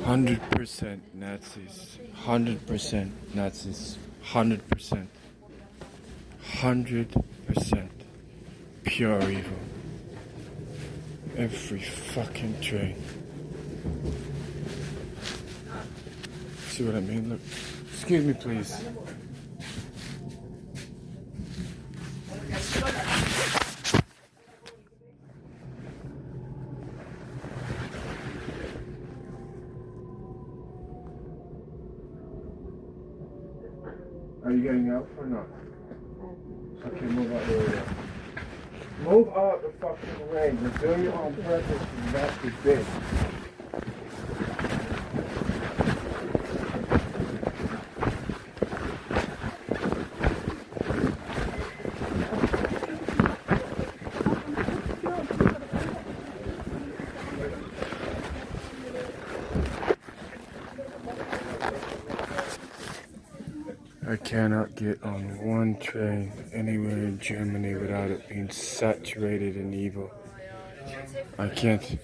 100% Nazis. 100% Nazis. 100%. 100% pure evil. Every fucking train. See what I mean? Look. Excuse me, please. Are you getting out or not? Okay, move out the way. Move out the fucking way. You're doing it on purpose and that's the big. I cannot get on one train anywhere in Germany without it being saturated in evil. I can't.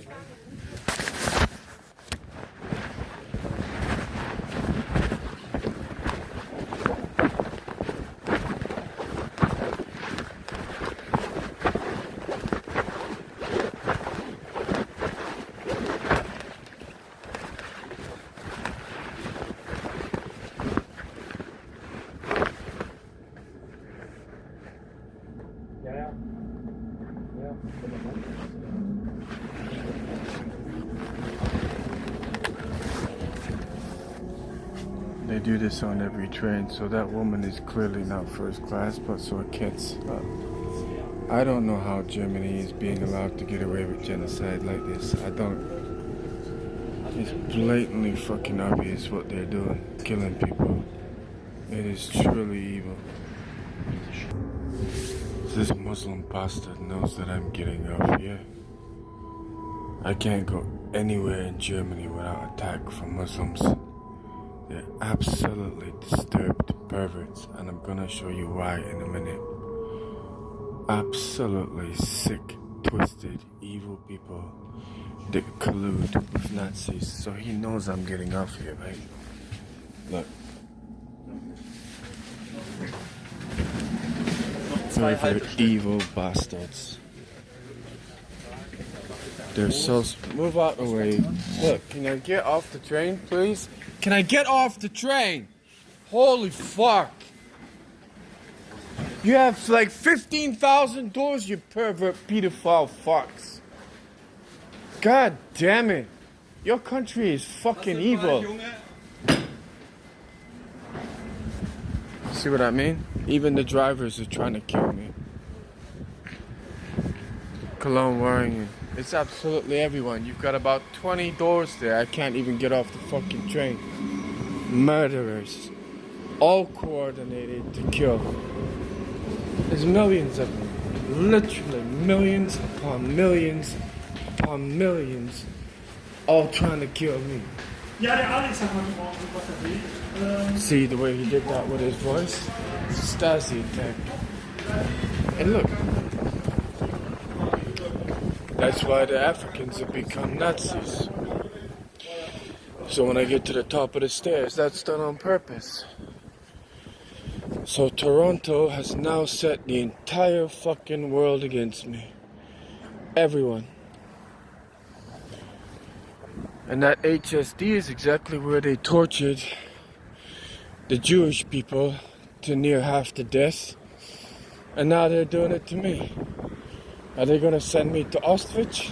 They do this on every train, so that woman is clearly not first class, but so it gets up. I don't know how Germany is being allowed to get away with genocide like this. I don't. It's blatantly fucking obvious what they're doing, killing people. It is truly evil. This Muslim bastard knows that I'm getting off here. I can't go anywhere in Germany without attack from Muslims. They're absolutely disturbed perverts, and I'm gonna show you why in a minute. Absolutely sick, twisted, evil people that collude with Nazis. So he knows I'm getting off here, right? Look. Pervert, evil bastards. They're so... Move out the way. Look, can I get off the train, please? Can I get off the train? Holy fuck. You have like 15,000 doors, you pervert pedophile fucks. God damn it. Your country is fucking evil. See what I mean? Even the drivers are trying to kill me. Cologne wearing it. It's absolutely everyone. You've got about 20 doors there. I can't even get off the fucking train. Murderers. All coordinated to kill. There's millions of them. Literally millions upon millions upon millions. All trying to kill me. See the way he did that with his voice? It's a Stasi attack. And look. That's why the Africans have become Nazis. So when I get to the top of the stairs, that's done on purpose. So Toronto has now set the entire fucking world against me. Everyone. And that HSD is exactly where they tortured the Jewish people to near half to death. And now they're doing it to me. Are they going to send me to Auschwitz?